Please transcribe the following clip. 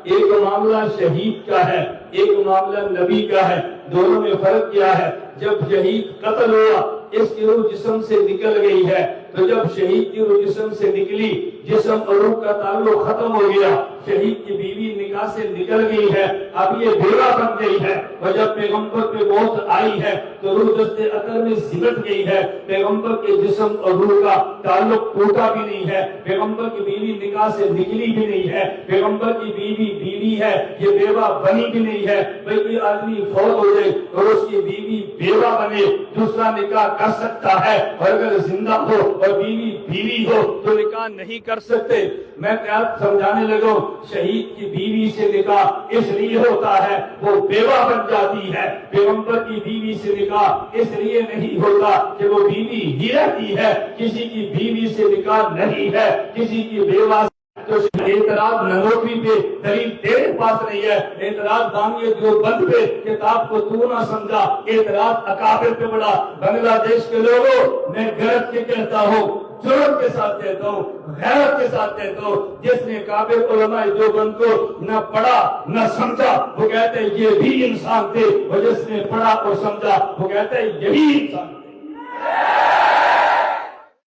ایک معاملہ شہید کا ہے، ایک معاملہ نبی کا ہے، دونوں میں فرق کیا ہے؟ جب شہید قتل ہوا اس کی روح جسم سے نکل گئی ہے، تو جب شہید کی روح جسم سے نکلی، جسم اور روح کا تعلق ختم ہو گیا، شہید کی بیوی نکاح سے نکل گئی ہے، اب یہ بیوہ بن گئی ہے، اور جب پیغمبر پہ موت آئی ہے تو روح دست عطر میں سمٹ گئی ہے، پیغمبر کے جسم اور روح کا تعلق ٹوٹا بھی نہیں ہے، پیغمبر کی بیوی نکاح سے نکلی بھی نہیں ہے، پیغمبر کی بیوی بیوی ہے، یہ بیوہ بنی بھی نہیں ہے، بلکہ آدمی فوت ہو جائے اور اس کی بیوی بیوہ بنے دوسرا نکاح کر سکتا ہے، اور اگر زندہ ہو اور بیوی بیوی ہو تو نکاح نہیں کر سکتے۔ میں کیا سمجھانے لگا، شہید کی بیوی سے نکاح اس لیے ہوتا ہے وہ بیوہ بن جاتی ہے، پیغمبر کی بیوی سے نکاح اس لیے نہیں ہوتا کہ وہ بیوی ہی رہتی ہے، کسی کی بیوی سے نکاح نہیں ہے، کسی کی بیوہ سے۔ تو اعتراض ننوتوی پہ دلیل تیرے پاس نہیں ہے، اعتراض دامی دیوبند پہ کتاب کو تو نہ سمجھا، اعتراض اکابر پہ بڑا۔ بنگلہ دیش کے لوگوں، میں غیرت کے کہتا ہوں، جرم کے ساتھ کہتا ہوں، غیرت کے ساتھ کہتا ہوں، جس نے کابر علماء دیوبند کو نہ پڑھا نہ سمجھا وہ کہتے ہیں یہ بھی انسان تھے، اور جس نے پڑھا اور سمجھا وہ کہتے ہیں یہی انسان تھے۔